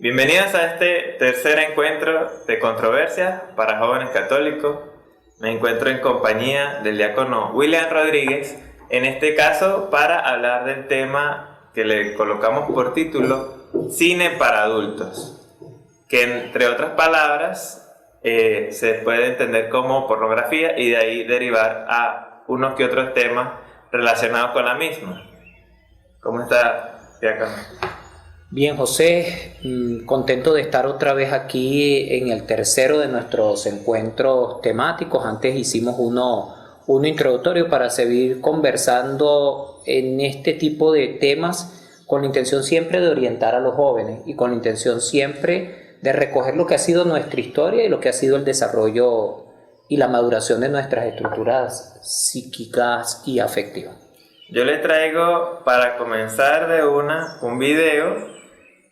Bienvenidos a este tercer encuentro de controversias para jóvenes católicos. Me encuentro en compañía del diácono William Rodríguez, en este caso para hablar del tema que le colocamos por título Cine para adultos, que entre otras palabras se puede entender como pornografía y de ahí derivar a unos que otros temas relacionados con la misma. ¿Cómo está, diácono? Bien, José, contento de estar otra vez aquí en el tercero de nuestros encuentros temáticos. Antes hicimos uno introductorio para seguir conversando en este tipo de temas con la intención siempre de orientar a los jóvenes y con la intención siempre de recoger lo que ha sido nuestra historia y lo que ha sido el desarrollo y la maduración de nuestras estructuras psíquicas y afectivas. Yo le traigo para comenzar de un video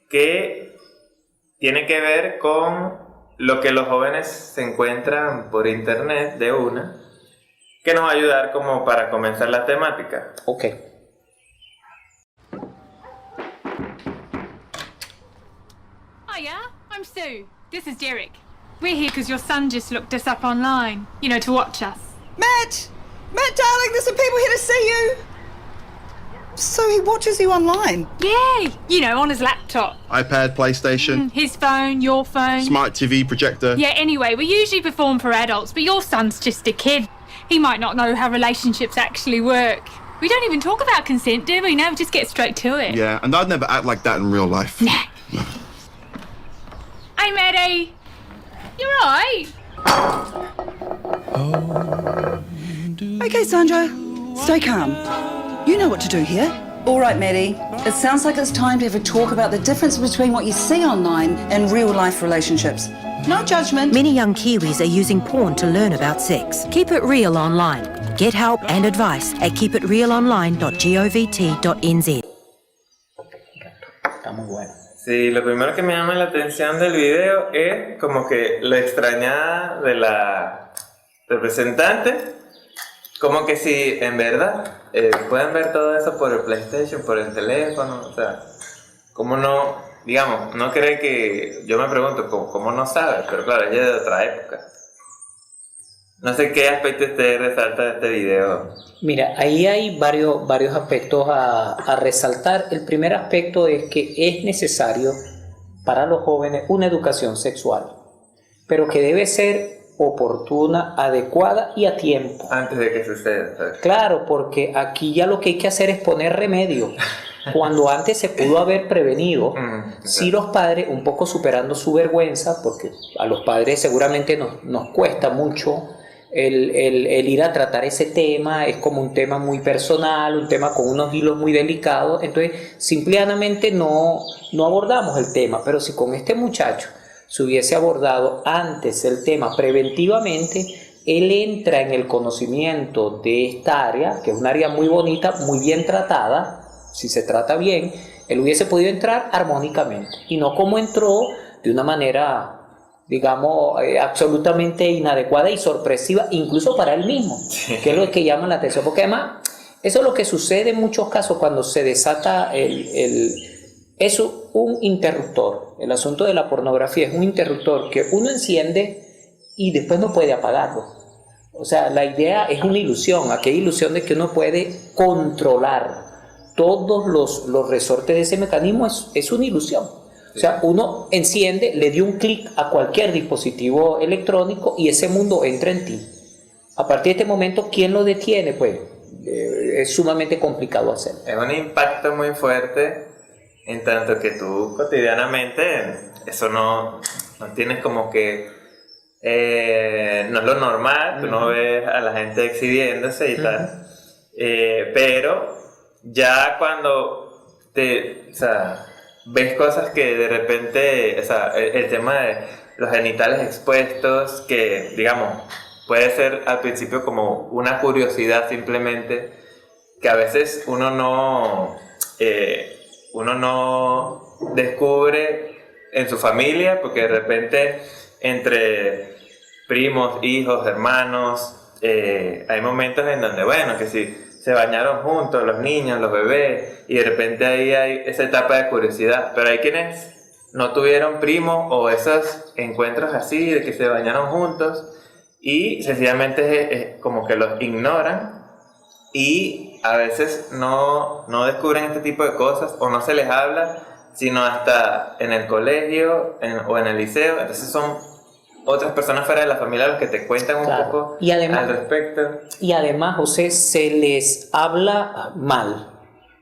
que tiene que ver con lo que los jóvenes se encuentran por internet que nos va a ayudar como para comenzar la temática. Ok. Hiya, I'm Sue. This is Derek. We're here because your son just looked us up online, to watch us. Matt! Matt, darling, there's some people here to see you. So he watches you online? Yeah, on his laptop. iPad, PlayStation, His phone, your phone. smart TV, projector. Yeah, anyway, we usually perform for adults, but your son's just a kid. He might not know how relationships actually work. We don't even talk about consent, do we? No, we just get straight to it. Yeah, and I'd never act like that in real life. Nah. Hey, Maddie. You're right. Okay, Sandra, stay calm. You know what to do here. All right, Maddie. It sounds like it's time to have a talk about the difference between what you see online and real-life relationships. No judgment. Many young Kiwis are using porn to learn about sex. Keep It Real Online. Get help and advice at keepitrealonline.govt.nz. Está muy bueno. Sí, lo primero que me llama la atención del video es como que la extrañada de la representante. Como que si en verdad pueden ver todo eso por el PlayStation, por el teléfono, o sea, ¿cómo no, digamos, no cree que, yo me pregunto, ¿cómo no sabe? Pero claro, ella es de otra época. No sé qué aspecto usted resalta de este video. Mira, ahí hay varios aspectos a resaltar. El primer aspecto es que es necesario para los jóvenes una educación sexual, pero que debe ser oportuna, adecuada y a tiempo. Antes de que suceda, ¿sabes? Claro, porque aquí ya lo que hay que hacer es poner remedio. Cuando antes se pudo haber prevenido, si los padres, un poco superando su vergüenza, porque a los padres seguramente nos cuesta mucho el ir a tratar ese tema, es como un tema muy personal, un tema con unos hilos muy delicados, entonces simplemente no abordamos el tema, pero si con este muchacho se hubiese abordado antes el tema preventivamente, él entra en el conocimiento de esta área, que es un área muy bonita, muy bien tratada. Si se trata bien, él hubiese podido entrar armónicamente y no como entró de una manera, digamos, absolutamente inadecuada y sorpresiva, incluso para él mismo, que es lo que llama la atención, porque además eso es lo que sucede en muchos casos cuando se desata es un interruptor. El asunto de la pornografía es un interruptor que uno enciende y después no puede apagarlo. O sea, la idea es una ilusión, aquella ilusión de que uno puede controlar todos los resortes de ese mecanismo es una ilusión. O sea, uno enciende, le dio un clic a cualquier dispositivo electrónico y ese mundo entra en ti. A partir de este momento, ¿quién lo detiene? Pues es sumamente complicado hacerlo. Es un impacto muy fuerte. En tanto que tú cotidianamente eso no tienes como que no es lo normal, tú no ves a la gente exhibiéndose y tal, pero ya cuando ves cosas que de repente, el tema de los genitales expuestos, que digamos puede ser al principio como una curiosidad simplemente, que a veces uno no descubre en su familia, porque de repente entre primos, hijos, hermanos, hay momentos en donde, bueno, que si se bañaron juntos los niños, los bebés, y de repente ahí hay esa etapa de curiosidad, pero hay quienes no tuvieron primos o esos encuentros así de que se bañaron juntos y sencillamente como que los ignoran y a veces no descubren este tipo de cosas o no se les habla sino hasta en el colegio o en el liceo. Entonces son otras personas fuera de la familia los que te cuentan un poco y además, al respecto. Y además, José, se les habla mal.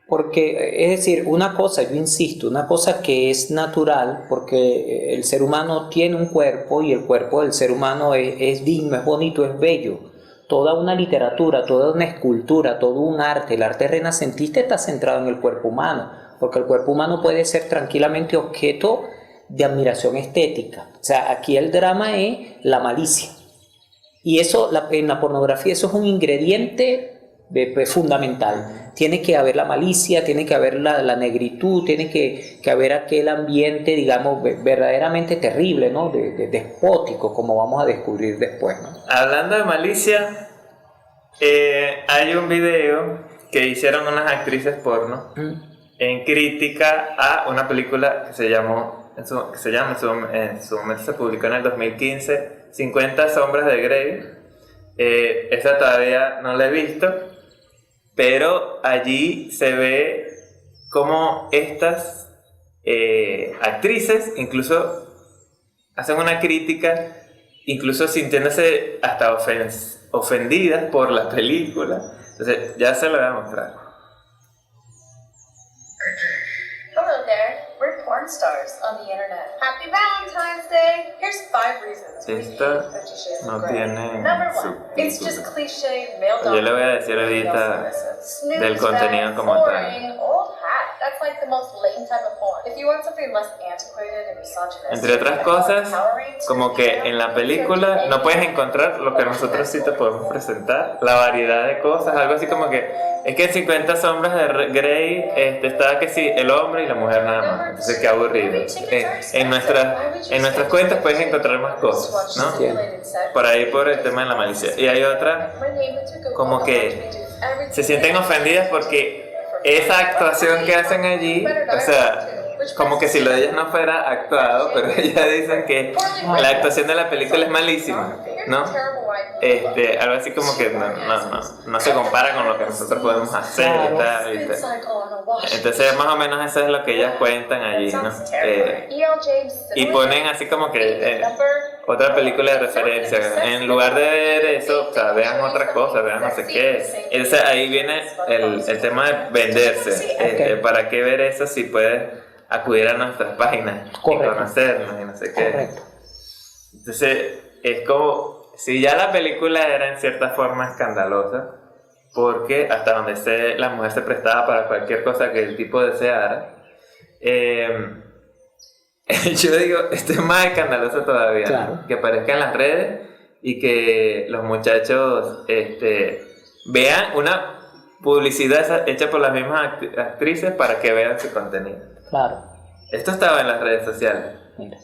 Porque, es decir, una cosa, yo insisto, una cosa que es natural, porque el ser humano tiene un cuerpo y el cuerpo del ser humano es digno, es bonito, es bello. Toda una literatura, toda una escultura, todo un arte, el arte renacentista está centrado en el cuerpo humano, porque el cuerpo humano puede ser tranquilamente objeto de admiración estética. O sea, aquí el drama es la malicia. Y eso, en la pornografía, eso es un ingrediente fundamental. Tiene que haber la malicia, tiene que haber la negritud, tiene que haber aquel ambiente, digamos, verdaderamente terrible, ¿no? De despótico, como vamos a descubrir después, ¿no? Hablando de malicia, hay un video que hicieron unas actrices porno en crítica a una película que se llama, en su momento se publicó en el 2015, 50 sombras de Grey. Esa todavía no la he visto, pero allí se ve cómo estas actrices incluso hacen una crítica, incluso sintiéndose hasta ofendidas por la película. Entonces ya se lo voy a mostrar. Hello there. We're porn stars on the internet. Happy Valentine's Day. Here's 5 reasons we hate Esta 50 Shades no of Grey. tiene Number 1, it's just cliche male Yo le voy a decir dominated, ahorita snooze del contenido fest, como tal. boring, old hat. That's like the most latent type of porn. If you want something less antiquated and misogynistic, Entre otras cosas, como que en la película no puedes encontrar lo que nosotros sí te podemos presentar, la variedad de cosas, algo así como que es que en 50 sombras de Grey está que sí, el hombre y la mujer nada más, entonces qué aburrido. En nuestras cuentas puedes encontrar más cosas, ¿no? Por ahí por el tema de la malicia. Y hay otra como que se sienten ofendidas porque esa actuación que hacen allí, o sea, como que si lo de ellas no fuera actuado, pero ellas dicen que la actuación de la película es malísima, ¿no? Algo así como que no se compara con lo que nosotros podemos hacer y tal, ¿viste? Entonces más o menos eso es lo que ellas cuentan allí, ¿no? Y ponen así como que otra película de referencia, en lugar de ver eso, o sea, vean otra cosa, vean no sé qué. Entonces ahí viene el tema de venderse. ¿Para qué ver eso si puedes acudir a nuestras páginas y conocernos y no sé qué? Correcto. Entonces es como si ya la película era en cierta forma escandalosa, porque hasta donde la mujer se prestaba para cualquier cosa que el tipo deseara, yo digo, esto es más escandaloso todavía, claro. Que aparezca en las redes y que los muchachos vean una publicidad hecha por las mismas actrices para que vean su contenido. Claro. Esto estaba en las redes sociales. Mira.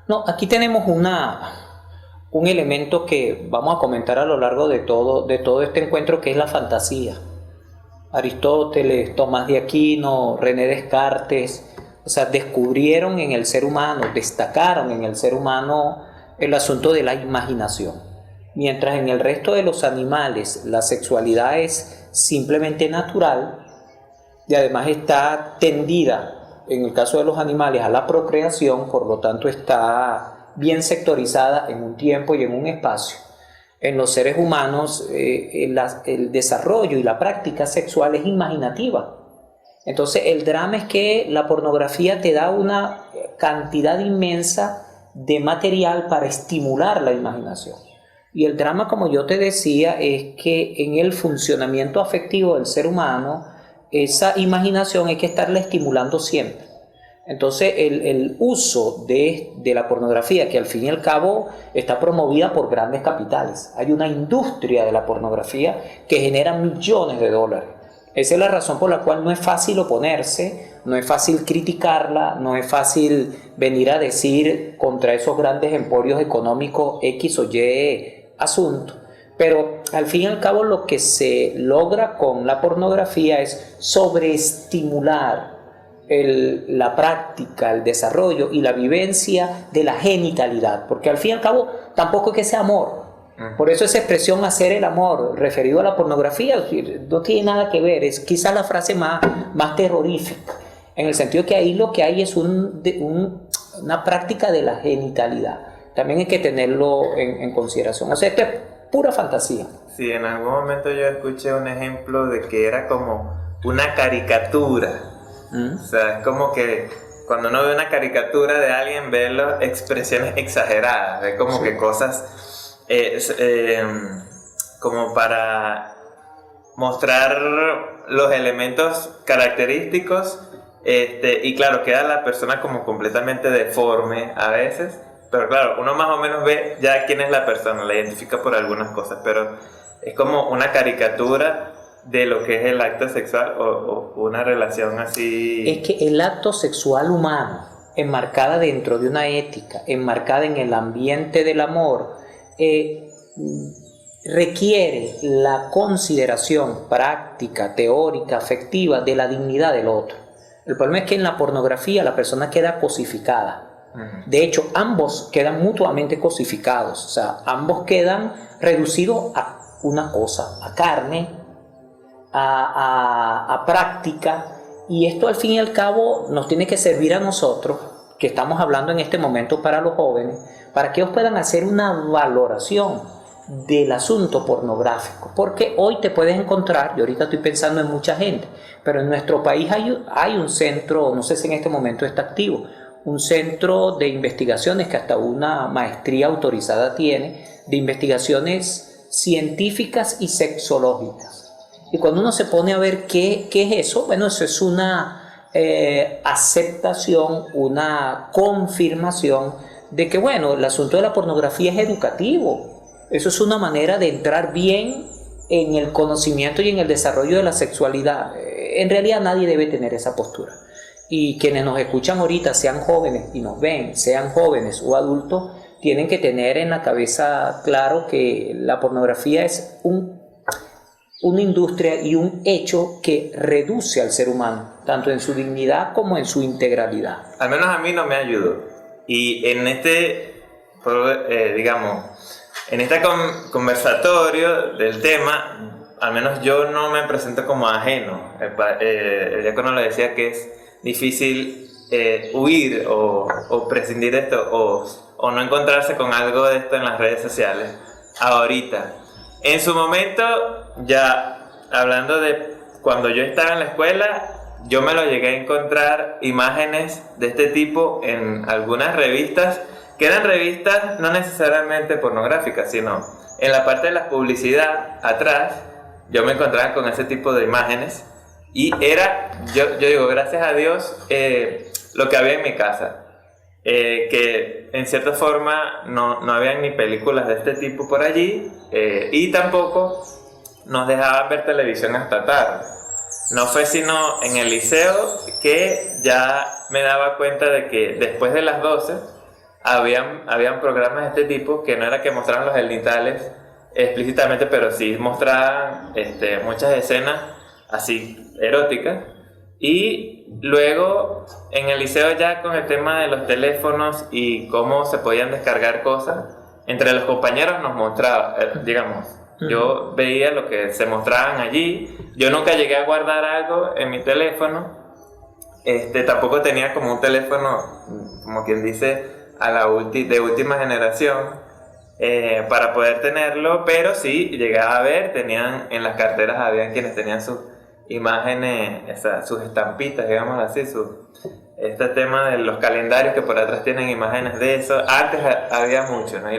No, aquí tenemos un elemento que vamos a comentar a lo largo de todo este encuentro, que es la fantasía. Aristóteles, Tomás de Aquino, René Descartes, o sea, descubrieron en el ser humano, destacaron en el ser humano el asunto de la imaginación. Mientras en el resto de los animales la sexualidad es simplemente natural y además está tendida, en el caso de los animales, a la procreación, por lo tanto está bien sectorizada en un tiempo y en un espacio. En los seres humanos el desarrollo y la práctica sexual es imaginativa. Entonces el drama es que la pornografía te da una cantidad inmensa de material para estimular la imaginación. Y el drama, como yo te decía, es que en el funcionamiento afectivo del ser humano, esa imaginación hay que estarla estimulando siempre. Entonces el uso de la pornografía, que al fin y al cabo está promovida por grandes capitales, hay una industria de la pornografía que genera millones de dólares. Esa es la razón por la cual no es fácil oponerse, no es fácil criticarla, no es fácil venir a decir contra esos grandes emporios económicos X o Y asunto. Pero al fin y al cabo lo que se logra con la pornografía es sobreestimular la práctica, el desarrollo y la vivencia de la genitalidad, porque al fin y al cabo tampoco es que sea amor. Por eso esa expresión hacer el amor referido a la pornografía no tiene nada que ver, es quizás la frase más terrorífica, en el sentido que ahí lo que hay es una práctica de la genitalidad. También hay que tenerlo en consideración. O sea, esto es pura fantasía. Sí, en algún momento yo escuché un ejemplo de que era como una caricatura. O sea, es como que cuando uno ve una caricatura de alguien, ve las expresiones exageradas, ve como que cosas como para mostrar los elementos característicos, y claro, queda la persona como completamente deforme a veces, pero claro, uno más o menos ve ya quién es la persona, la identifica por algunas cosas, pero es como una caricatura de lo que es el acto sexual o una relación así. Es que el acto sexual humano, enmarcada dentro de una ética, enmarcada en el ambiente del amor, requiere la consideración práctica, teórica, afectiva de la dignidad del otro. El problema es que en la pornografía la persona queda cosificada. De hecho, ambos quedan mutuamente cosificados, o sea, ambos quedan reducidos a una cosa, a carne, a práctica, y esto al fin y al cabo nos tiene que servir a nosotros, que estamos hablando en este momento para los jóvenes, para que ellos puedan hacer una valoración del asunto pornográfico, porque hoy te puedes encontrar, yo ahorita estoy pensando en mucha gente, pero en nuestro país hay un centro, no sé si en este momento está activo, un centro de investigaciones que hasta una maestría autorizada tiene, de investigaciones científicas y sexológicas. Y cuando uno se pone a ver qué es eso, bueno, eso es una aceptación, una confirmación de que, bueno, el asunto de la pornografía es educativo. Eso es una manera de entrar bien en el conocimiento y en el desarrollo de la sexualidad. En realidad nadie debe tener esa postura. Y quienes nos escuchan ahorita, sean jóvenes y nos ven, sean jóvenes o adultos, tienen que tener en la cabeza claro que la pornografía es una industria y un hecho que reduce al ser humano, tanto en su dignidad como en su integralidad. Al menos a mí no me ayudó. Y en este, en este conversatorio del tema, al menos yo no me presento como ajeno. El diácono le decía que es difícil huir o prescindir de esto o no encontrarse con algo de esto en las redes sociales ahorita. En su momento, ya hablando de cuando yo estaba en la escuela, yo me lo llegué a encontrar imágenes de este tipo en algunas revistas, que eran revistas no necesariamente pornográficas, sino en la parte de la publicidad atrás, yo me encontraba con ese tipo de imágenes y era, yo digo, gracias a Dios, lo que había en mi casa. Que en cierta forma no habían ni películas de este tipo por allí, y tampoco nos dejaban ver televisión hasta tarde. No fue sino en el liceo que ya me daba cuenta de que después de las 12 habían programas de este tipo que no era que mostraran los genitales explícitamente, pero sí mostraban muchas escenas así eróticas. Y luego en el liceo, ya con el tema de los teléfonos y cómo se podían descargar cosas, entre los compañeros nos mostraba, yo veía lo que se mostraban allí. Yo nunca llegué a guardar algo en mi teléfono, tampoco tenía como un teléfono, como quien dice, de última generación, para poder tenerlo, pero sí llegaba a ver, en las carteras había quienes tenían sus imágenes, sus estampitas, digamos así, este tema de los calendarios que por atrás tienen imágenes de eso. Antes había mucho, ¿no?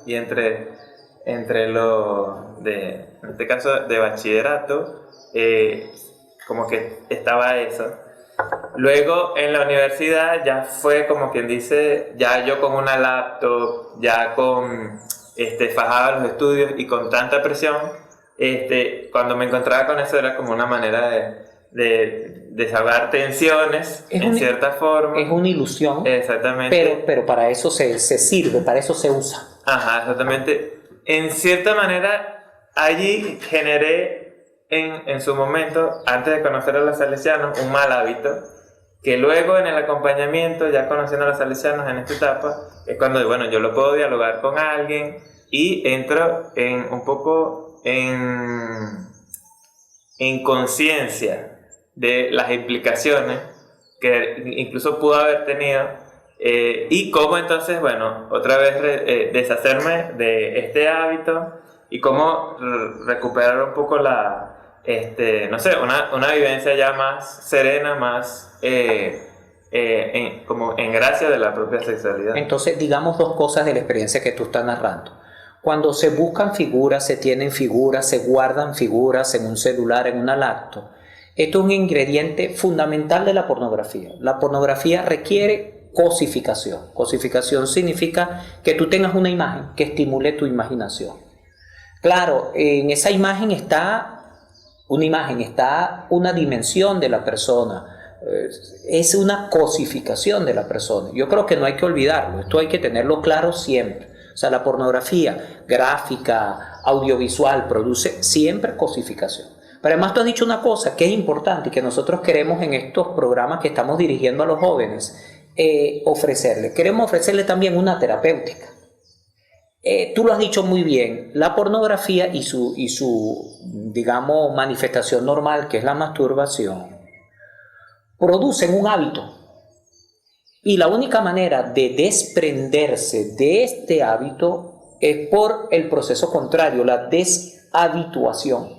Y entre los en este caso de bachillerato, como que estaba eso. Luego en la universidad ya fue como quien dice, ya yo con una laptop, ya con fajaba los estudios y con tanta presión, cuando me encontraba con eso era como una manera de desahogar tensiones, cierta forma. Es una ilusión. Exactamente. Pero para eso se sirve, para eso se usa. Ajá, exactamente. En cierta manera, allí generé en su momento, antes de conocer a los salesianos, un mal hábito, que luego en el acompañamiento, ya conociendo a los salesianos en esta etapa, es cuando, bueno, yo lo puedo dialogar con alguien y entro en un poco en conciencia de las implicaciones que incluso pudo haber tenido y cómo entonces, bueno, otra vez deshacerme de este hábito y cómo recuperar un poco no sé, una vivencia ya más serena, más como en gracia de la propia sexualidad. Entonces, digamos dos cosas de la experiencia que tú estás narrando. Cuando se buscan figuras, se tienen figuras, se guardan figuras en un celular, en una laptop. Esto es un ingrediente fundamental de la pornografía. La pornografía requiere cosificación. Cosificación significa que tú tengas una imagen que estimule tu imaginación. Claro, en esa imagen está una dimensión de la persona, es una cosificación de la persona. Yo creo que no hay que olvidarlo, esto hay que tenerlo claro siempre. O sea, la pornografía gráfica, audiovisual, produce siempre cosificación. Pero además tú has dicho una cosa que es importante y que nosotros queremos en estos programas que estamos dirigiendo a los jóvenes ofrecerle. Queremos ofrecerle también una terapéutica. Tú lo has dicho muy bien, la pornografía y su, digamos, manifestación normal, que es la masturbación, producen un hábito. Y la única manera de desprenderse de este hábito es por el proceso contrario, la deshabituación.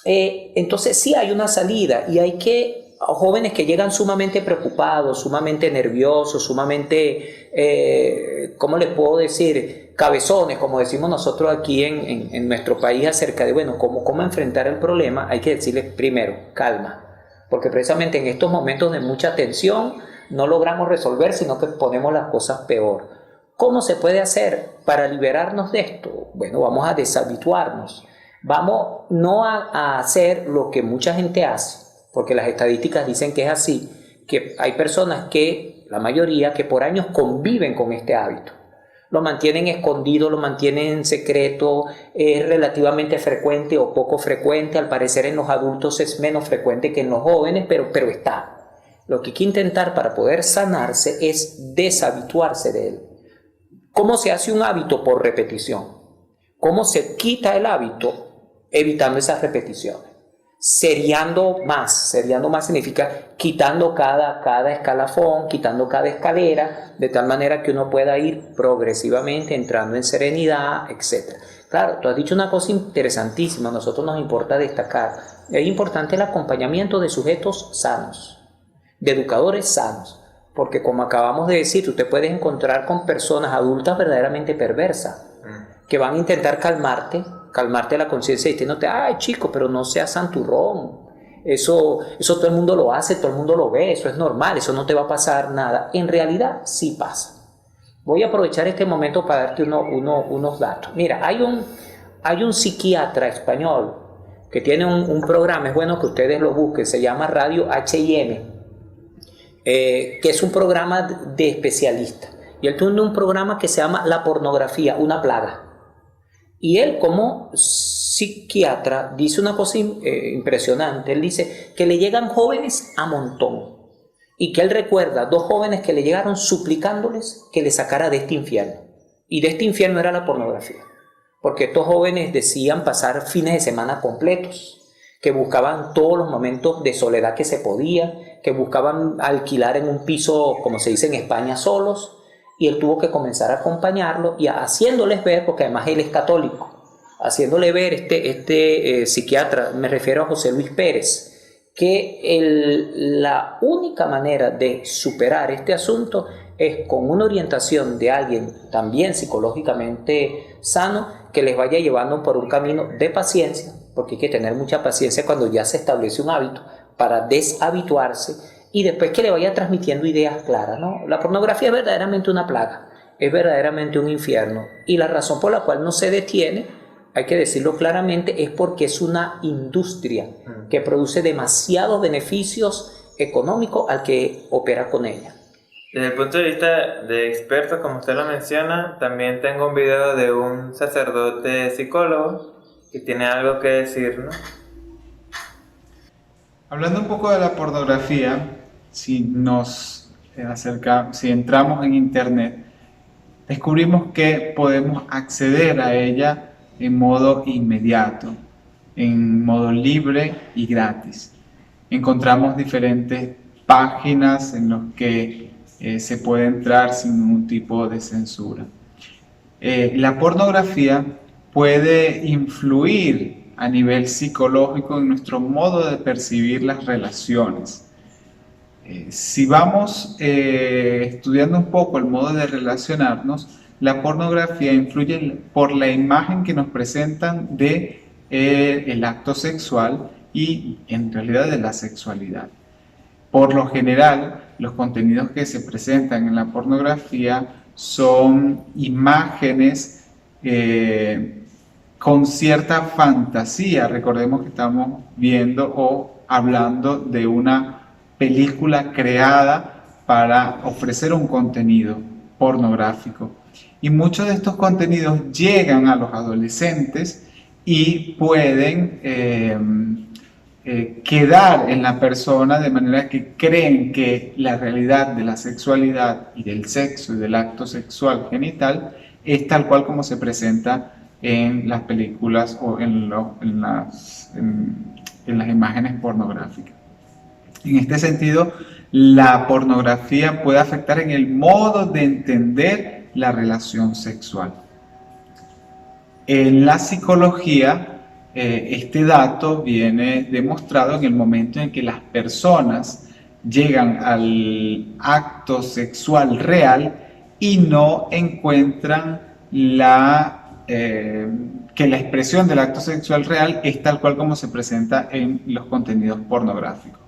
Entonces sí hay una salida y hay que, jóvenes que llegan sumamente preocupados, sumamente nerviosos, sumamente, ¿cómo les puedo decir? Cabezones, como decimos nosotros aquí en nuestro país acerca de, bueno, cómo enfrentar el problema. Hay que decirles primero, calma, porque precisamente en estos momentos de mucha tensión no logramos resolver, sino que ponemos las cosas peor. ¿Cómo se puede hacer para liberarnos de esto? Bueno, vamos a deshabituarnos. Vamos no a hacer lo que mucha gente hace, porque las estadísticas dicen que es así, que hay personas que, la mayoría, que por años conviven con este hábito. Lo mantienen escondido, lo mantienen en secreto, es relativamente frecuente o poco frecuente. Al parecer en los adultos es menos frecuente que en los jóvenes, pero está. Lo que hay que intentar para poder sanarse es deshabituarse de él. ¿Cómo se hace un hábito? Por repetición. ¿Cómo se quita el hábito? Evitando esas repeticiones. Seriando más significa quitando cada escalafón, quitando cada escalera, de tal manera que uno pueda ir progresivamente entrando en serenidad, etc. Claro, tú has dicho una cosa interesantísima, a nosotros nos importa destacar, es importante el acompañamiento de sujetos sanos, de educadores sanos, porque como acabamos de decir, tú te puedes encontrar con personas adultas verdaderamente perversas, que van a intentar calmarte la conciencia diciéndote, ay chico, pero no seas santurrón, eso todo el mundo lo hace, todo el mundo lo ve, eso es normal, eso no te va a pasar nada. En realidad sí pasa. Voy a aprovechar este momento para darte unos datos. Mira, hay un psiquiatra español que tiene un programa, es bueno que ustedes lo busquen, se llama Radio H&M, que es un programa de especialistas. Y él tiene un programa que se llama La pornografía, una plaga. Y él, como psiquiatra, dice una cosa impresionante. Él dice que le llegan jóvenes a montón y que él recuerda 2 jóvenes que le llegaron suplicándoles que le sacara de este infierno. Y de este infierno era la pornografía, porque estos jóvenes decían pasar fines de semana completos, que buscaban todos los momentos de soledad que se podía, que buscaban alquilar en un piso, como se dice en España, solos. Y él tuvo que comenzar a acompañarlo y haciéndoles ver, porque además él es católico, haciéndole ver este psiquiatra, me refiero a José Luis Pérez, que la única manera de superar este asunto es con una orientación de alguien también psicológicamente sano, que les vaya llevando por un camino de paciencia, porque hay que tener mucha paciencia cuando ya se establece un hábito, para deshabituarse, y después que le vaya transmitiendo ideas claras, ¿no? La pornografía es verdaderamente una plaga, es verdaderamente un infierno, y la razón por la cual no se detiene, hay que decirlo claramente, es porque es una industria que produce demasiados beneficios económicos al que opera con ella. Desde el punto de vista de expertos, como usted lo menciona, también tengo un video de un sacerdote psicólogo que tiene algo que decir, ¿no? Hablando un poco de la pornografía, si entramos en Internet, descubrimos que podemos acceder a ella en modo inmediato, en modo libre y gratis. Encontramos diferentes páginas en las que se puede entrar sin ningún tipo de censura. La pornografía puede influir a nivel psicológico en nuestro modo de percibir las relaciones. Si vamos estudiando un poco el modo de relacionarnos, la pornografía influye por la imagen que nos presentan de el acto sexual y en realidad de la sexualidad. Por lo general, los contenidos que se presentan en la pornografía son imágenes con cierta fantasía. Recordemos que estamos viendo o hablando de una película creada para ofrecer un contenido pornográfico. Y muchos de estos contenidos llegan a los adolescentes y pueden quedar en la persona de manera que creen que la realidad de la sexualidad y del sexo y del acto sexual genital es tal cual como se presenta en las películas o en las imágenes pornográficas. En este sentido, la pornografía puede afectar en el modo de entender la relación sexual. En la psicología, este dato viene demostrado en el momento en que las personas llegan al acto sexual real y no encuentran que la expresión del acto sexual real es tal cual como se presenta en los contenidos pornográficos.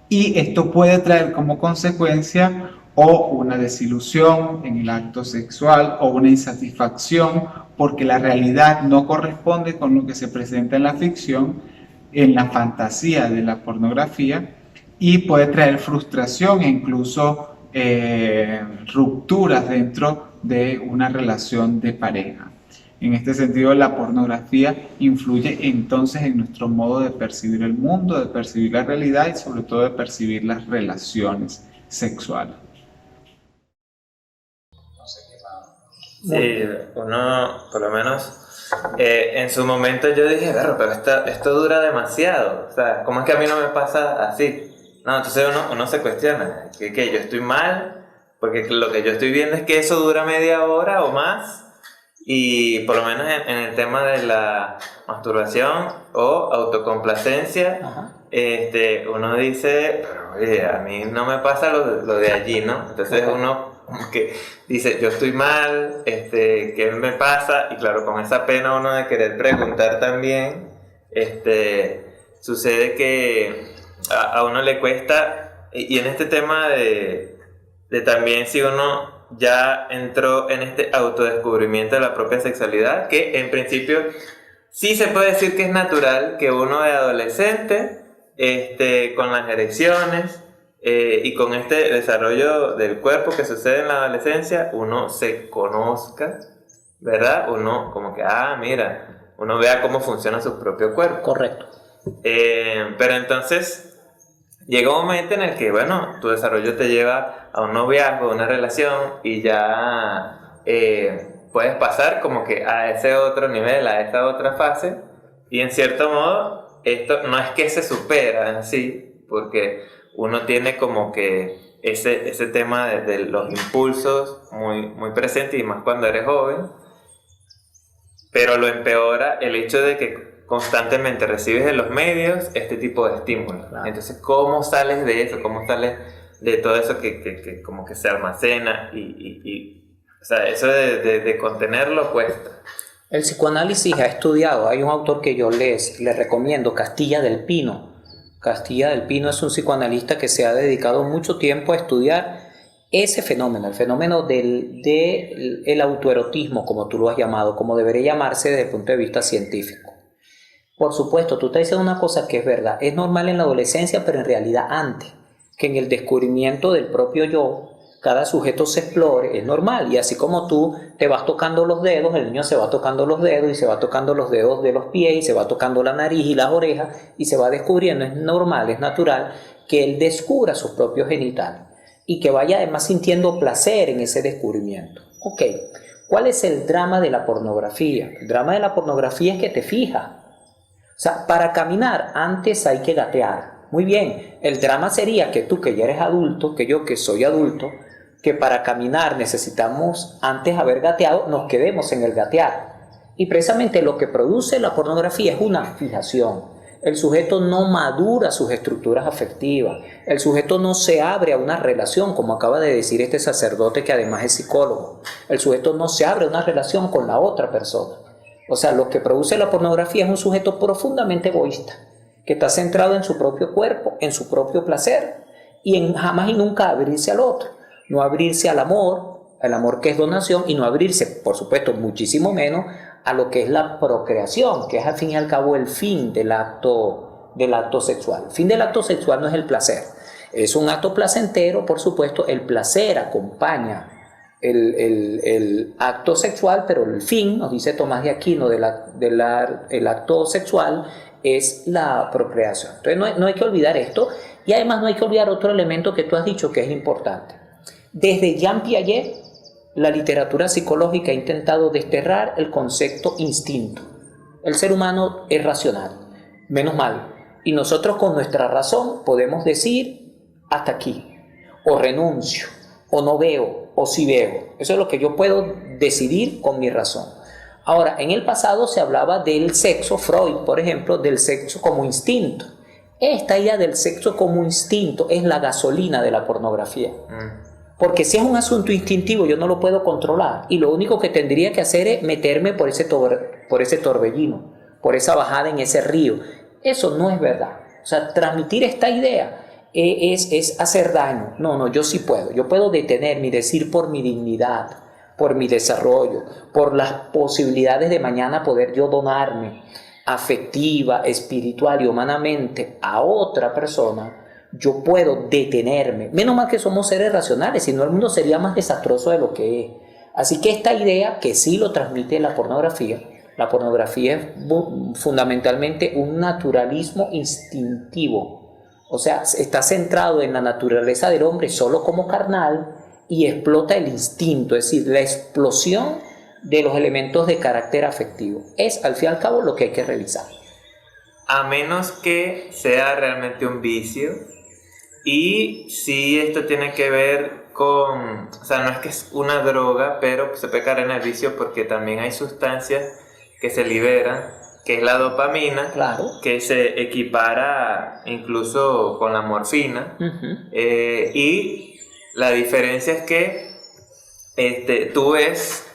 Y esto puede traer como consecuencia o una desilusión en el acto sexual o una insatisfacción porque la realidad no corresponde con lo que se presenta en la ficción, en la fantasía de la pornografía, y puede traer frustración e incluso rupturas dentro de una relación de pareja. En este sentido, la pornografía influye entonces en nuestro modo de percibir el mundo, de percibir la realidad y sobre todo de percibir las relaciones sexuales. Sí, uno, por lo menos, en su momento yo dije, pero esto dura demasiado, o sea, ¿cómo es que a mí no me pasa así? No, entonces uno se cuestiona, que yo estoy mal, porque lo que yo estoy viendo es que eso dura media hora o más, y por lo menos en el tema de la masturbación o autocomplacencia, uno dice, pero oye, a mí no me pasa lo de allí, ¿no? Entonces uno como que dice, yo estoy mal, ¿qué me pasa? Y claro, con esa pena uno de querer preguntar también, sucede que a uno le cuesta, y en este tema de también si uno ya entró en este autodescubrimiento de la propia sexualidad, que en principio sí se puede decir que es natural que uno de adolescente, con las erecciones, y con este desarrollo del cuerpo que sucede en la adolescencia, uno se conozca, ¿verdad? Uno como que, mira, uno vea cómo funciona su propio cuerpo. Correcto. Pero entonces llega un momento en el que, bueno, tu desarrollo te lleva a un noviazgo, a una relación, y ya puedes pasar como que a ese otro nivel, a esa otra fase, y en cierto modo, esto no es que se supera en sí, porque uno tiene como que ese tema de los impulsos muy, muy presente, y más cuando eres joven, pero lo empeora el hecho de que constantemente recibes de los medios este tipo de estímulos. Claro. Entonces, ¿cómo sales de eso? ¿Cómo sales de todo eso que como que se almacena? O sea, eso de contenerlo cuesta. El psicoanálisis ha estudiado, hay un autor que yo les recomiendo, Castilla del Pino. Castilla del Pino es un psicoanalista que se ha dedicado mucho tiempo a estudiar ese fenómeno, el fenómeno del autoerotismo, como tú lo has llamado, como debería llamarse desde el punto de vista científico. Por supuesto, tú estás diciendo una cosa que es verdad, es normal en la adolescencia, pero en realidad antes, que en el descubrimiento del propio yo, cada sujeto se explore, es normal. Y así como tú te vas tocando los dedos, el niño se va tocando los dedos y se va tocando los dedos de los pies y se va tocando la nariz y las orejas y se va descubriendo, es normal, es natural que él descubra sus propios genitales y que vaya además sintiendo placer en ese descubrimiento. Ok, ¿cuál es el drama de la pornografía? El drama de la pornografía es que te fijas. O sea, para caminar antes hay que gatear. Muy bien, el drama sería que tú que ya eres adulto, que yo que soy adulto, que para caminar necesitamos antes haber gateado, nos quedemos en el gatear. Y precisamente lo que produce la pornografía es una fijación. El sujeto no madura sus estructuras afectivas. El sujeto no se abre a una relación, como acaba de decir este sacerdote que además es psicólogo. El sujeto no se abre a una relación con la otra persona. O sea, lo que produce la pornografía es un sujeto profundamente egoísta, que está centrado en su propio cuerpo, en su propio placer, y en jamás y nunca abrirse al otro. No abrirse al amor, el amor que es donación, y no abrirse, por supuesto, muchísimo menos a lo que es la procreación, que es al fin y al cabo el fin del acto sexual. El fin del acto sexual no es el placer, es un acto placentero, por supuesto, el placer acompaña el acto sexual, pero el fin, nos dice Tomás de Aquino, el acto sexual es la procreación. Entonces no hay que olvidar esto, y además no hay que olvidar otro elemento que tú has dicho que es importante. Desde Jean Piaget, la literatura psicológica ha intentado desterrar el concepto instinto. El ser humano es racional, menos mal. Y nosotros con nuestra razón podemos decir hasta aquí, o renuncio, o no veo, o sí veo. Eso es lo que yo puedo decidir con mi razón. Ahora, en el pasado se hablaba del sexo, Freud, por ejemplo, del sexo como instinto. Esta idea del sexo como instinto es la gasolina de la pornografía. Porque si es un asunto instintivo, yo no lo puedo controlar. Y lo único que tendría que hacer es meterme por ese torbellino, por esa bajada en ese río. Eso no es verdad. O sea, transmitir esta idea es hacer daño. No, yo sí puedo. Yo puedo detenerme y decir por mi dignidad, por mi desarrollo, por las posibilidades de mañana poder yo donarme afectiva, espiritual y humanamente a otra persona. Yo puedo detenerme. Menos mal que somos seres racionales, si no el mundo sería más desastroso de lo que es. Así que esta idea que sí lo transmite la pornografía es fundamentalmente un naturalismo instintivo. O sea, está centrado en la naturaleza del hombre solo como carnal y explota el instinto, es decir, la explosión de los elementos de carácter afectivo. Es al fin y al cabo lo que hay que revisar. A menos que sea realmente un vicio. Y si esto tiene que ver con, o sea, no es que es una droga, pero se puede caer en el vicio porque también hay sustancias que se liberan, que es la dopamina, claro, que se equipara incluso con la morfina. Y la diferencia es que tú ves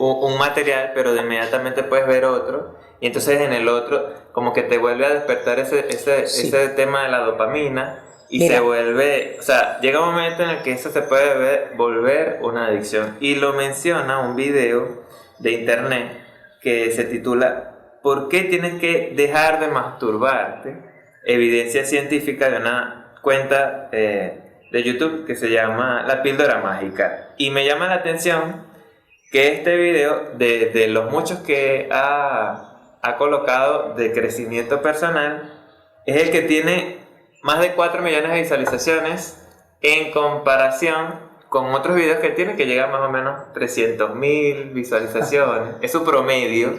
un material, pero de inmediatamente puedes ver otro, y entonces en el otro como que te vuelve a despertar ese tema de la dopamina. Y mira, se vuelve, o sea, llega un momento en el que eso se puede volver una adicción. Y lo menciona un video de internet que se titula ¿Por qué tienes que dejar de masturbarte? Evidencia científica de una cuenta de YouTube que se llama La Píldora Mágica. Y me llama la atención que este video, de los muchos que ha colocado de crecimiento personal, es el que tiene más de 4 millones de visualizaciones en comparación con otros videos que tiene que llegan más o menos 300.000 visualizaciones. Es su promedio,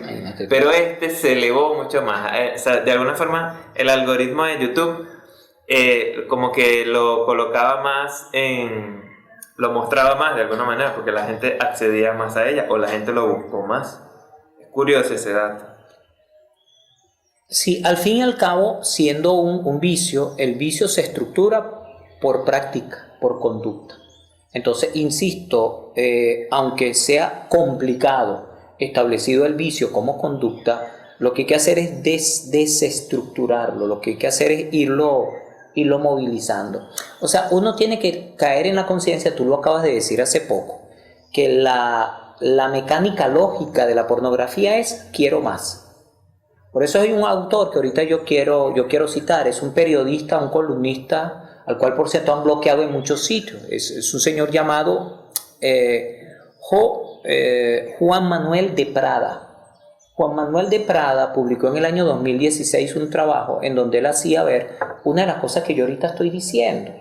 pero este se elevó mucho más. O sea, de alguna forma el algoritmo de YouTube como que lo colocaba más lo mostraba más de alguna manera porque la gente accedía más a ella o la gente lo buscó más. Es curioso ese dato. Sí, al fin y al cabo, siendo un vicio, el vicio se estructura por práctica, por conducta. Entonces, insisto, aunque sea complicado establecido el vicio como conducta, lo que hay que hacer es desestructurarlo, lo que hay que hacer es irlo movilizando. O sea, uno tiene que caer en la conciencia, tú lo acabas de decir hace poco, que la mecánica lógica de la pornografía es quiero más. Por eso hay un autor que ahorita yo quiero citar, es un periodista, un columnista al cual por cierto han bloqueado en muchos sitios. Es un señor llamado Juan Manuel de Prada. Juan Manuel de Prada publicó en el año 2016 un trabajo en donde él hacía ver una de las cosas que yo ahorita estoy diciendo.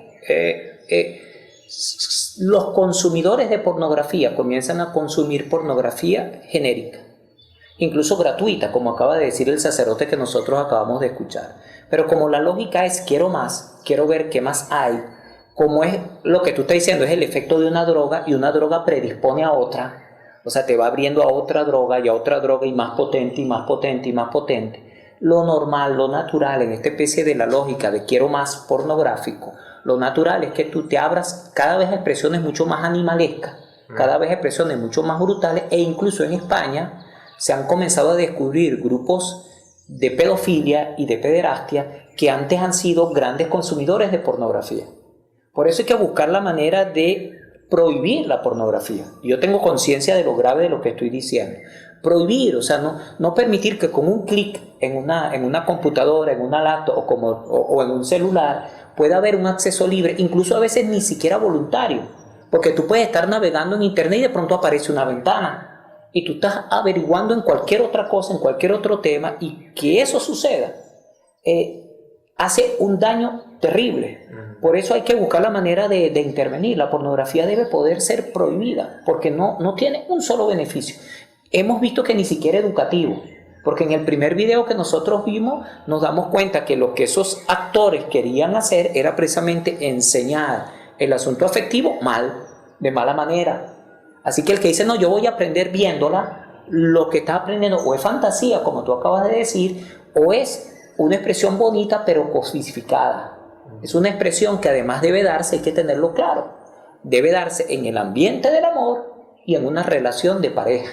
Los consumidores de pornografía comienzan a consumir pornografía genérica, incluso gratuita, como acaba de decir el sacerdote que nosotros acabamos de escuchar. Pero como la lógica es quiero más, quiero ver qué más hay, como es lo que tú estás diciendo, es el efecto de una droga y una droga predispone a otra, o sea, te va abriendo a otra droga y a otra droga y más potente y más potente y más potente. Lo normal, lo natural en esta especie de la lógica de quiero más pornográfico, lo natural es que tú te abras cada vez a expresiones mucho más animalescas, cada vez a expresiones mucho más brutales, e incluso en España se han comenzado a descubrir grupos de pedofilia y de pederastia que antes han sido grandes consumidores de pornografía. Por eso hay que buscar la manera de prohibir la pornografía. Yo tengo conciencia de lo grave de lo que estoy diciendo. Prohibir, o sea, no permitir que con un clic en una computadora, en una laptop o en un celular pueda haber un acceso libre, incluso a veces ni siquiera voluntario, porque tú puedes estar navegando en internet y de pronto aparece una ventana y tú estás averiguando en cualquier otra cosa, en cualquier otro tema, y que eso suceda hace un daño terrible. Por eso hay que buscar la manera de intervenir. La pornografía debe poder ser prohibida porque no tiene un solo beneficio. Hemos visto que ni siquiera educativo, porque en el primer video que nosotros vimos nos damos cuenta que lo que esos actores querían hacer era precisamente enseñar el asunto afectivo de mala manera. Así que el que dice, no, yo voy a aprender viéndola, lo que está aprendiendo o es fantasía, como tú acabas de decir, o es una expresión bonita pero cosificada. Es una expresión que además debe darse, hay que tenerlo claro, debe darse en el ambiente del amor y en una relación de pareja,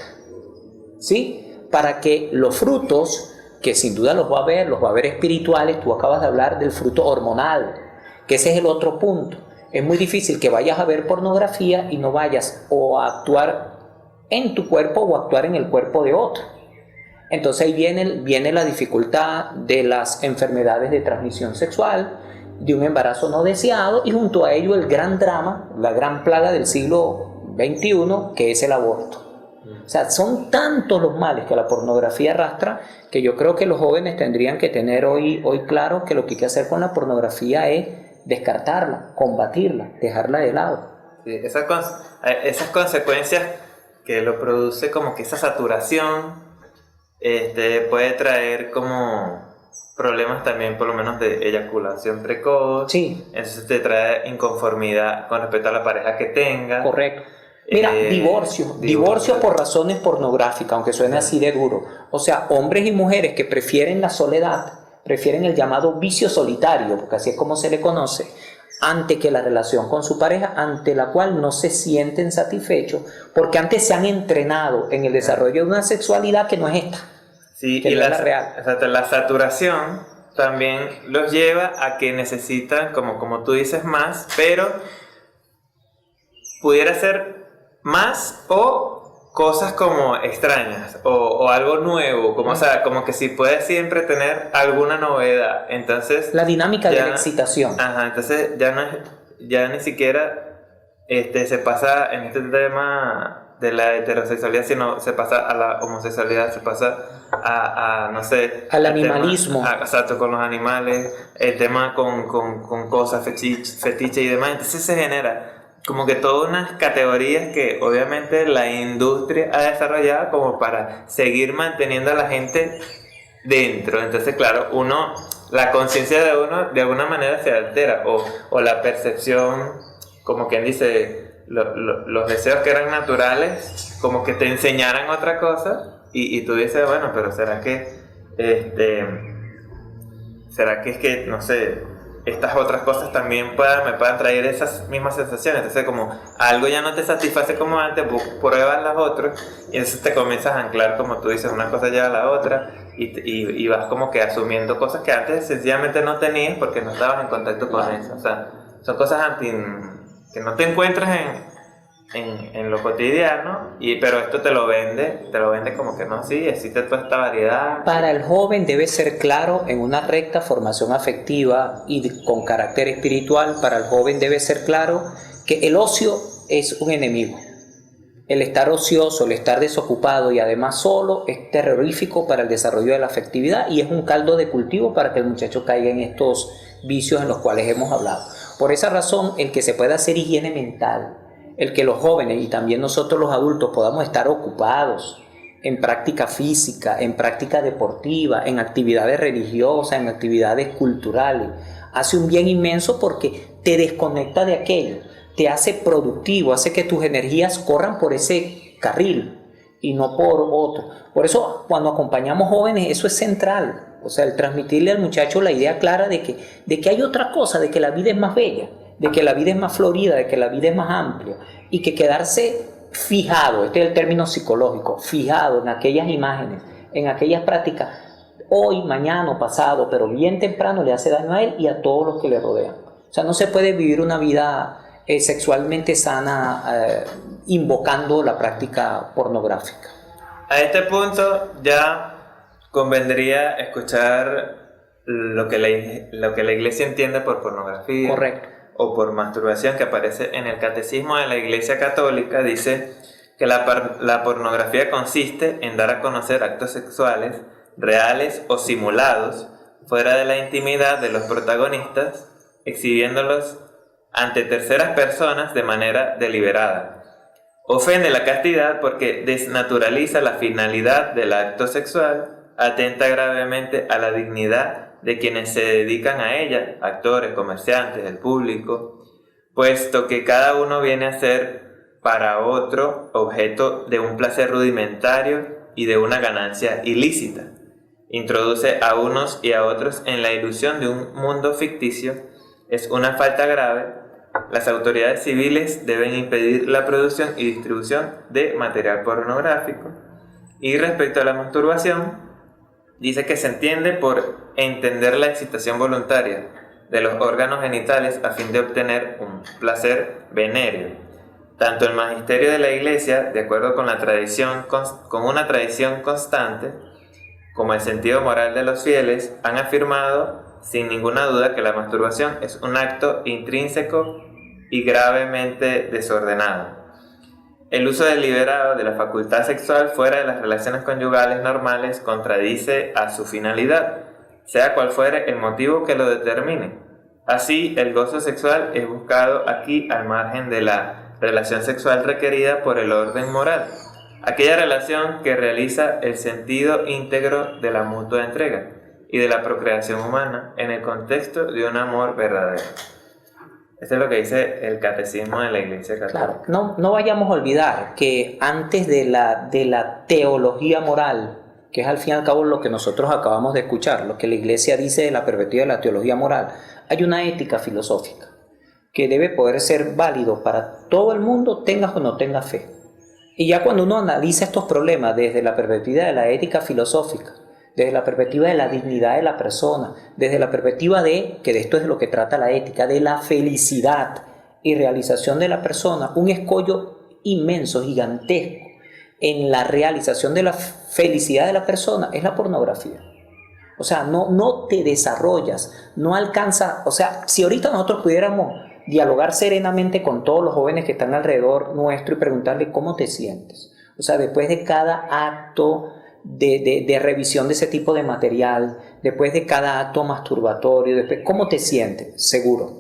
¿sí? Para que los frutos, que sin duda los va a haber espirituales, tú acabas de hablar del fruto hormonal, que ese es el otro punto. Es muy difícil que vayas a ver pornografía y no vayas o a actuar en tu cuerpo o a actuar en el cuerpo de otro. Entonces ahí viene la dificultad de las enfermedades de transmisión sexual, de un embarazo no deseado, y junto a ello el gran drama, la gran plaga del siglo XXI, que es el aborto. O sea, son tantos los males que la pornografía arrastra, que yo creo que los jóvenes tendrían que tener hoy claro que lo que hay que hacer con la pornografía es descartarla, combatirla, dejarla de lado. Sí, esas consecuencias que lo produce, como que esa saturación puede traer como problemas también, por lo menos de eyaculación precoz. Sí. Entonces te trae inconformidad con respecto a la pareja que tenga. Correcto. Mira, divorcio por razones pornográficas, aunque suene así de duro. O sea, hombres y mujeres que prefieren la soledad, prefieren el llamado vicio solitario, porque así es como se le conoce, ante que la relación con su pareja, ante la cual no se sienten satisfechos, porque antes se han entrenado en el desarrollo de una sexualidad que no es esta. Sí, que y no es la real. Exacto, la saturación también los lleva a que necesitan, como tú dices, más, pero pudiera ser más o cosas como extrañas o algo nuevo, como, o sea, como que si puedes siempre tener alguna novedad, entonces la dinámica de la excitación. Ajá, entonces ya ni siquiera se pasa en este tema de la heterosexualidad, sino se pasa a la homosexualidad, se pasa a no sé, al animalismo. Exacto, con los animales, el tema con cosas fetiche y demás. Entonces se genera como que todas unas categorías que obviamente la industria ha desarrollado como para seguir manteniendo a la gente dentro. Entonces, claro, la conciencia de uno de alguna manera se altera, o la percepción, como quien dice, los deseos que eran naturales, como que te enseñaran otra cosa, y tú dices, bueno, pero ¿será que es que, no sé, estas otras cosas también me puedan traer esas mismas sensaciones? Entonces, como algo ya no te satisface como antes, pruebas las otras y entonces te comienzas a anclar, como tú dices, una cosa lleva a la otra, y vas como que asumiendo cosas que antes sencillamente no tenías porque no estabas en contacto con eso. O sea, son cosas que no te encuentras en lo cotidiano, pero esto te lo vende como que no, sí, existe toda esta variedad. Para el joven debe ser claro en una recta formación afectiva y con carácter espiritual. Para el joven debe ser claro que el ocio es un enemigo. El estar ocioso, el estar desocupado y además solo es terrorífico para el desarrollo de la afectividad y es un caldo de cultivo para que el muchacho caiga en estos vicios en los cuales hemos hablado. Por esa razón, el que se pueda hacer higiene mental, el que los jóvenes y también nosotros los adultos podamos estar ocupados en práctica física, en práctica deportiva, en actividades religiosas, en actividades culturales, hace un bien inmenso porque te desconecta de aquello, te hace productivo, hace que tus energías corran por ese carril y no por otro. Por eso cuando acompañamos jóvenes eso es central, o sea, el transmitirle al muchacho la idea clara de que hay otra cosa, de que la vida es más bella, de que la vida es más florida, de que la vida es más amplia y que quedarse fijado, este es el término psicológico, fijado en aquellas imágenes, en aquellas prácticas, hoy, mañana o pasado, pero bien temprano le hace daño a él y a todos los que le rodean. O sea, no se puede vivir una vida sexualmente sana invocando la práctica pornográfica. A este punto ya convendría escuchar lo que la Iglesia entiende por pornografía. Correcto. O por masturbación, que aparece en el Catecismo de la Iglesia Católica. Dice que la pornografía consiste en dar a conocer actos sexuales reales o simulados fuera de la intimidad de los protagonistas, exhibiéndolos ante terceras personas de manera deliberada. Ofende la castidad porque desnaturaliza la finalidad del acto sexual, atenta gravemente a la dignidad de quienes se dedican a ella, actores, comerciantes, el público, puesto que cada uno viene a ser para otro objeto de un placer rudimentario y de una ganancia ilícita. Introduce a unos y a otros en la ilusión de un mundo ficticio. Es una falta grave. Las autoridades civiles deben impedir la producción y distribución de material pornográfico. Y respecto a la masturbación, dice que se entiende por entender la excitación voluntaria de los órganos genitales a fin de obtener un placer venéreo. Tanto el magisterio de la Iglesia, de acuerdo con una tradición constante, como el sentido moral de los fieles, han afirmado sin ninguna duda que la masturbación es un acto intrínseco y gravemente desordenado. El uso deliberado de la facultad sexual fuera de las relaciones conyugales normales contradice a su finalidad, sea cual fuere el motivo que lo determine. Así, el gozo sexual es buscado aquí al margen de la relación sexual requerida por el orden moral, aquella relación que realiza el sentido íntegro de la mutua entrega y de la procreación humana en el contexto de un amor verdadero. Esto es lo que dice el Catecismo de la Iglesia Católica. Claro, no vayamos a olvidar que antes de la teología moral, que es al fin y al cabo lo que nosotros acabamos de escuchar, lo que la Iglesia dice de la perspectiva de la teología moral, hay una ética filosófica que debe poder ser válido para todo el mundo, tengas o no tengas fe. Y ya cuando uno analiza estos problemas desde la perspectiva de la ética filosófica, desde la perspectiva de la dignidad de la persona, desde la perspectiva que de esto es lo que trata la ética, de la felicidad y realización de la persona, un escollo inmenso, gigantesco, en la realización de la felicidad de la persona es la pornografía. O sea, no te desarrollas, no alcanza, o sea, si ahorita nosotros pudiéramos dialogar serenamente con todos los jóvenes que están alrededor nuestro y preguntarle cómo te sientes, o sea, después de cada acto de revisión de ese tipo de material, después de cada acto masturbatorio, después, ¿cómo te sientes? Seguro,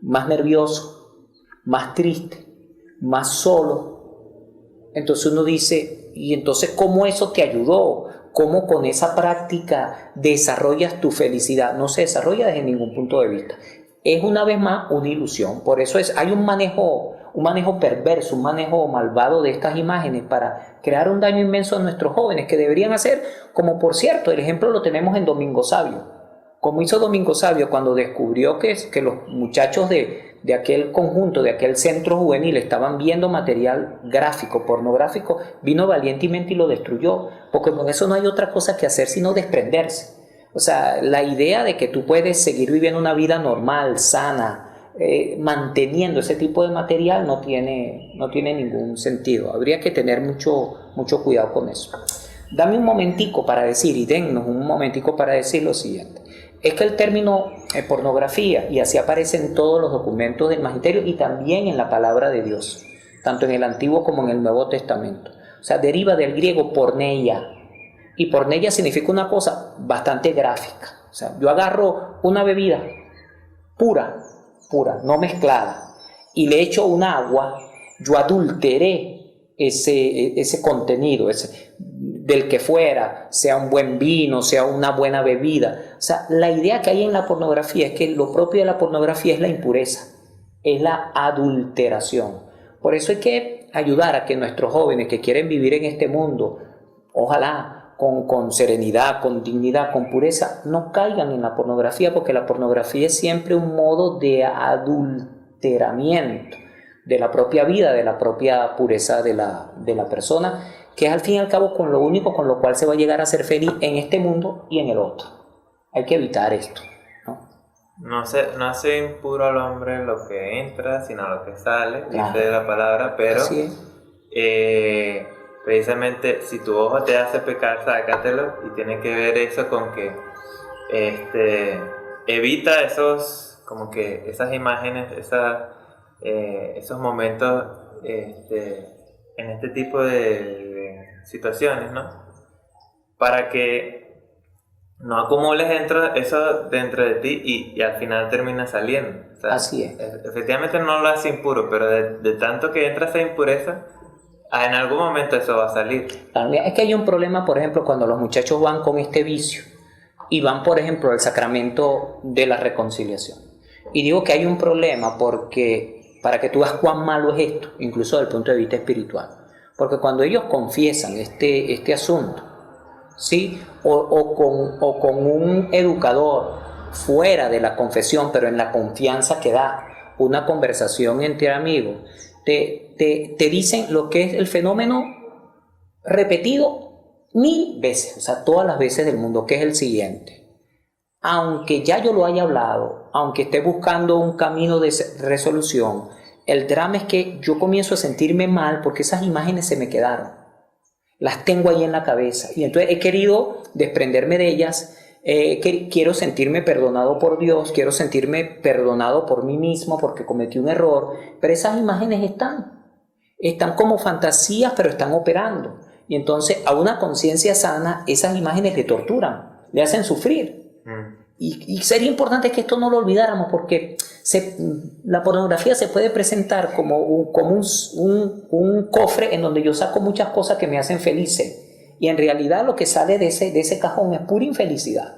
más nervioso, más triste, más solo. Entonces uno dice, ¿y entonces cómo eso te ayudó? ¿Cómo con esa práctica desarrollas tu felicidad? No se desarrolla desde ningún punto de vista. Es una vez más una ilusión. Por eso hay un manejo perverso, un manejo malvado de estas imágenes para crear un daño inmenso a nuestros jóvenes que deberían hacer, como por cierto, el ejemplo lo tenemos en Domingo Sabio. Como hizo Domingo Sabio cuando descubrió que los muchachos de aquel conjunto, de aquel centro juvenil estaban viendo material gráfico, pornográfico, vino valientemente y lo destruyó, porque con eso no hay otra cosa que hacer sino desprenderse. O sea, la idea de que tú puedes seguir viviendo una vida normal, sana, manteniendo ese tipo de material no tiene ningún sentido. Habría que tener mucho cuidado con eso. Dame un momentico para decir, y dennos un momentico para decir lo siguiente. Es que el término pornografía, y así aparece en todos los documentos del Magisterio y también en la palabra de Dios, tanto en el Antiguo como en el Nuevo Testamento. O sea, deriva del griego porneia, y porneia significa una cosa bastante gráfica. O sea, yo agarro una bebida pura, no mezclada, y le echo un agua, yo adulteré ese contenido, del que fuera, sea un buen vino, sea una buena bebida. O sea, la idea que hay en la pornografía es que lo propio de la pornografía es la impureza, es la adulteración. Por eso hay que ayudar a que nuestros jóvenes que quieren vivir en este mundo, ojalá con serenidad, con dignidad, con pureza, no caigan en la pornografía, porque la pornografía es siempre un modo de adulteramiento de la propia vida, de la propia pureza de la persona, que es al fin y al cabo con lo único con lo cual se va a llegar a ser feliz en este mundo y en el otro. Hay que evitar esto, ¿no? No hace impuro al hombre lo que entra, sino lo que sale, Claro. dice la palabra, pero Así es. precisamente si tu ojo te hace pecar, sácatelo, y tiene que ver eso con que evita esas imágenes, esos momentos en este tipo de situaciones, ¿no? Para que no acumules eso dentro de ti y al final termina saliendo. O sea, Así es. Efectivamente no lo hace impuro, pero de tanto que entra esa impureza, en algún momento eso va a salir. Claro, es que hay un problema, por ejemplo, cuando los muchachos van con este vicio y van, por ejemplo, al sacramento de la reconciliación. Y digo que hay un problema porque, para que tú veas cuán malo es esto, incluso desde el punto de vista espiritual. Porque cuando ellos confiesan este asunto, ¿sí? o con un educador fuera de la confesión, pero en la confianza que da una conversación entre amigos, te dicen lo que es el fenómeno repetido 1000 veces, o sea, todas las veces del mundo, que es el siguiente. Aunque ya yo lo haya hablado, aunque esté buscando un camino de resolución, el drama es que yo comienzo a sentirme mal porque esas imágenes se me quedaron. Las tengo ahí en la cabeza y entonces he querido desprenderme de ellas. Quiero sentirme perdonado por Dios, quiero sentirme perdonado por mí mismo porque cometí un error, pero esas imágenes están como fantasías, pero están operando. Y entonces a una conciencia sana esas imágenes le torturan, le hacen sufrir. Y sería importante que esto no lo olvidáramos, porque la pornografía se puede presentar como un cofre en donde yo saco muchas cosas que me hacen felices, y en realidad lo que sale de ese cajón es pura infelicidad.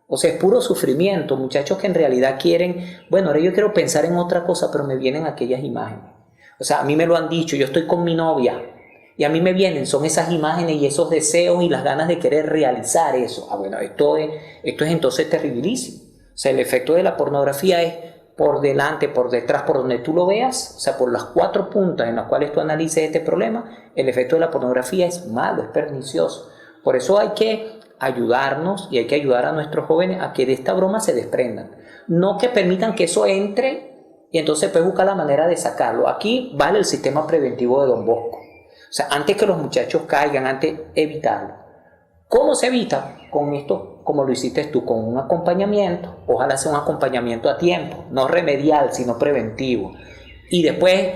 O sea, es puro sufrimiento. Muchachos que en realidad quieren, bueno, ahora yo quiero pensar en otra cosa, pero me vienen aquellas imágenes. O sea, a mí me lo han dicho, yo estoy con mi novia y a mí me son esas imágenes y esos deseos y las ganas de querer realizar eso. Bueno, esto es entonces terribilísimo. O sea, el efecto de la pornografía es por delante, por detrás, por donde tú lo veas, o sea, por las 4 puntas en las cuales tú analices este problema, el efecto de la pornografía es malo, es pernicioso. Por eso hay que ayudarnos y hay que ayudar a nuestros jóvenes a que de esta broma se desprendan. No que permitan que eso entre y entonces pues buscar la manera de sacarlo. Aquí vale el sistema preventivo de Don Bosco. O sea, antes que los muchachos caigan, antes evitarlo. ¿Cómo se evita? Con esto, como lo hiciste tú, con un acompañamiento. Ojalá sea un acompañamiento a tiempo, no remedial, sino preventivo. Y después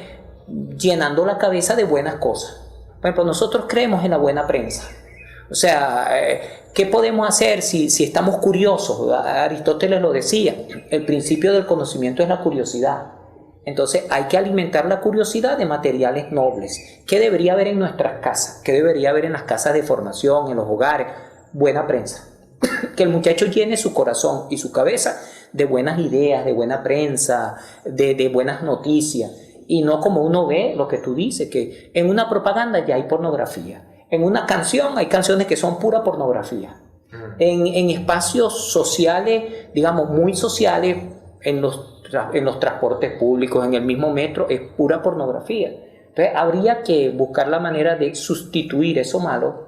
llenando la cabeza de buenas cosas. Por ejemplo, nosotros creemos en la buena prensa. O sea, ¿qué podemos hacer si estamos curiosos? Aristóteles lo decía, el principio del conocimiento es la curiosidad. Entonces hay que alimentar la curiosidad de materiales nobles. ¿Qué debería haber en nuestras casas? ¿Qué debería haber en las casas de formación, en los hogares? Buena prensa. Que el muchacho llene su corazón y su cabeza de buenas ideas, de buena prensa, de buenas noticias. Y no como uno ve lo que tú dices, que en una propaganda ya hay pornografía. En una canción hay canciones que son pura pornografía. En espacios sociales, digamos muy sociales, en los transportes públicos, en el mismo metro, es pura pornografía. Entonces habría que buscar la manera de sustituir eso malo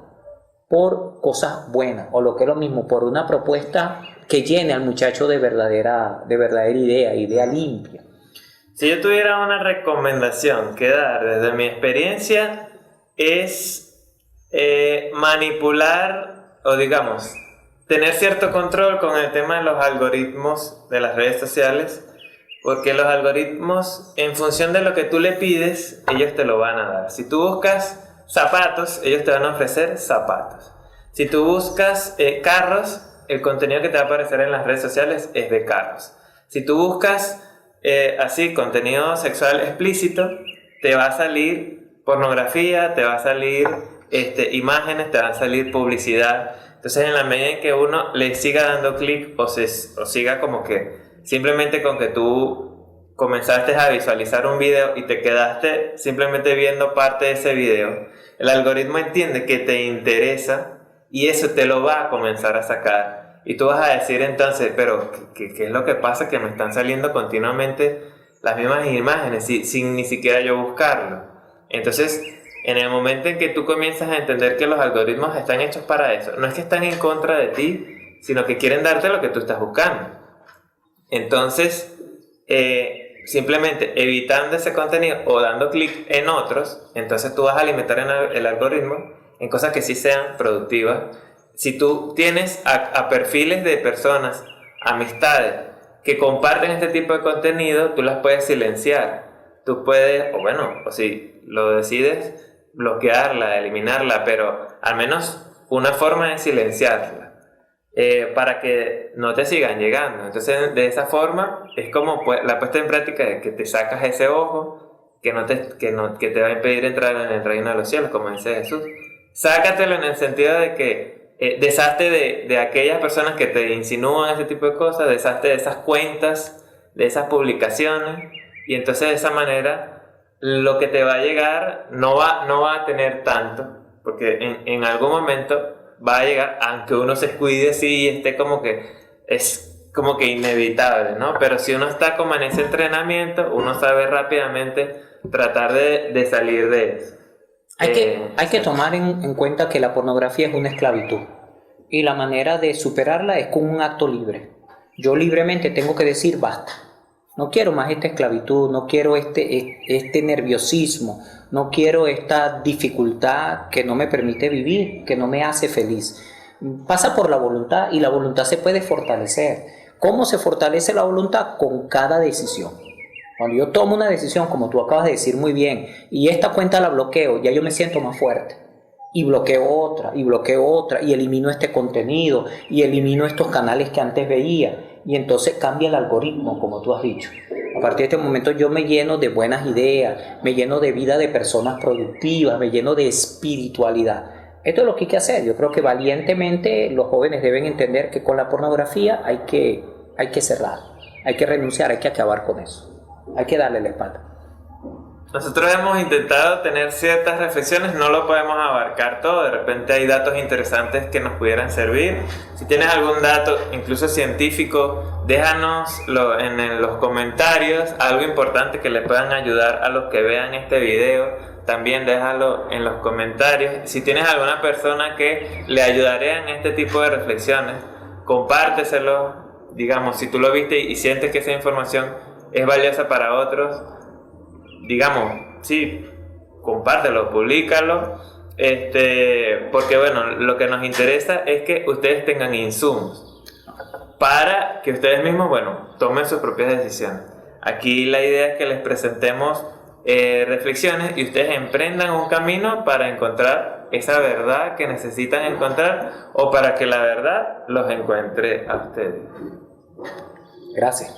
por cosas buenas, o lo que es lo mismo, por una propuesta que llene al muchacho de verdadera idea limpia. Si yo tuviera una recomendación que dar desde mi experiencia es manipular o digamos tener cierto control con el tema de los algoritmos de las redes sociales, porque los algoritmos en función de lo que tú le pides ellos te lo van a dar. Si tú buscas zapatos, ellos te van a ofrecer zapatos. Si tú buscas carros, el contenido que te va a aparecer en las redes sociales es de carros. Si tú buscas así contenido sexual explícito, te va a salir pornografía, te va a salir imágenes, te va a salir publicidad. Entonces en la medida en que uno le siga dando clic o siga como que simplemente con que tú comenzaste a visualizar un video y te quedaste simplemente viendo parte de ese video, el algoritmo entiende que te interesa y eso te lo va a comenzar a sacar. Y tú vas a decir entonces, pero ¿qué es lo que pasa? Que me están saliendo continuamente las mismas imágenes sin ni siquiera yo buscarlo. Entonces, en el momento en que tú comienzas a entender que los algoritmos están hechos para eso, no es que están en contra de ti, sino que quieren darte lo que tú estás buscando. Entonces, simplemente evitando ese contenido o dando clic en otros, entonces tú vas a alimentar el algoritmo en cosas que sí sean productivas. Si tú tienes a perfiles de personas, amistades, que comparten este tipo de contenido, tú las puedes silenciar. Tú puedes, o si lo decides, bloquearla, eliminarla, pero al menos una forma de silenciarla, para que no te sigan llegando. Entonces, de esa forma, es como la puesta en práctica de que te sacas ese ojo que te va a impedir entrar en el reino de los cielos, como dice Jesús. Sácatelo en el sentido de que deshazte de aquellas personas que te insinúan ese tipo de cosas, deshazte de esas cuentas, de esas publicaciones, y entonces de esa manera lo que te va a llegar no va a tener tanto, porque en algún momento va a llegar, aunque uno se cuide así y esté como que es como que inevitable, ¿no? Pero si uno está como en ese entrenamiento, uno sabe rápidamente tratar de salir de eso. Hay que tomar en cuenta que la pornografía es una esclavitud y la manera de superarla es con un acto libre. Yo libremente tengo que decir basta. No quiero más esta esclavitud, no quiero este nerviosismo, no quiero esta dificultad que no me permite vivir, que no me hace feliz. Pasa por la voluntad y la voluntad se puede fortalecer. ¿Cómo se fortalece la voluntad? Con cada decisión. Cuando yo tomo una decisión, como tú acabas de decir muy bien, y esta cuenta la bloqueo, ya yo me siento más fuerte. Y bloqueo otra, y elimino este contenido, y elimino estos canales que antes veía. Y entonces cambia el algoritmo, como tú has dicho. A partir de este momento yo me lleno de buenas ideas, me lleno de vida de personas productivas, me lleno de espiritualidad. Esto es lo que hay que hacer. Yo creo que valientemente los jóvenes deben entender que con la pornografía hay que cerrar, hay que renunciar, hay que acabar con eso. Hay que darle la espalda. Nosotros hemos intentado tener ciertas reflexiones, no lo podemos abarcar todo, de repente hay datos interesantes que nos pudieran servir. Si tienes algún dato, incluso científico, déjanoslo en los comentarios, algo importante que le puedan ayudar a los que vean este video, también déjalo en los comentarios. Si tienes alguna persona que le ayudaría en este tipo de reflexiones, compárteselo, digamos, si tú lo viste y sientes que esa información es valiosa para otros, digamos, sí, compártelo, públicalo, porque bueno, lo que nos interesa es que ustedes tengan insumos para que ustedes mismos, bueno, tomen sus propias decisiones. Aquí la idea es que les presentemos reflexiones y ustedes emprendan un camino para encontrar esa verdad que necesitan encontrar o para que la verdad los encuentre a ustedes. Gracias.